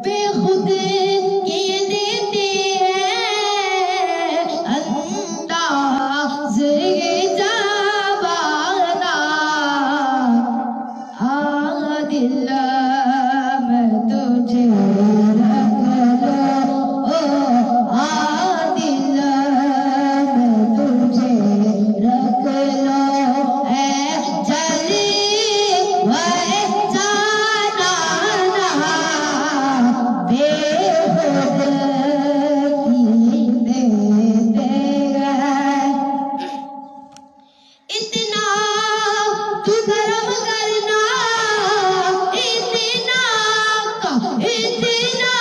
बेखुद ये देते हैं अंदाज़ ज़बाना। हाँ दिल में तुझे रख लो, हाँ दिल में तुझे रख लो, है चली वह जाना बेखुद की देते हैं। इतना तू कर्म करना, इतना का इतना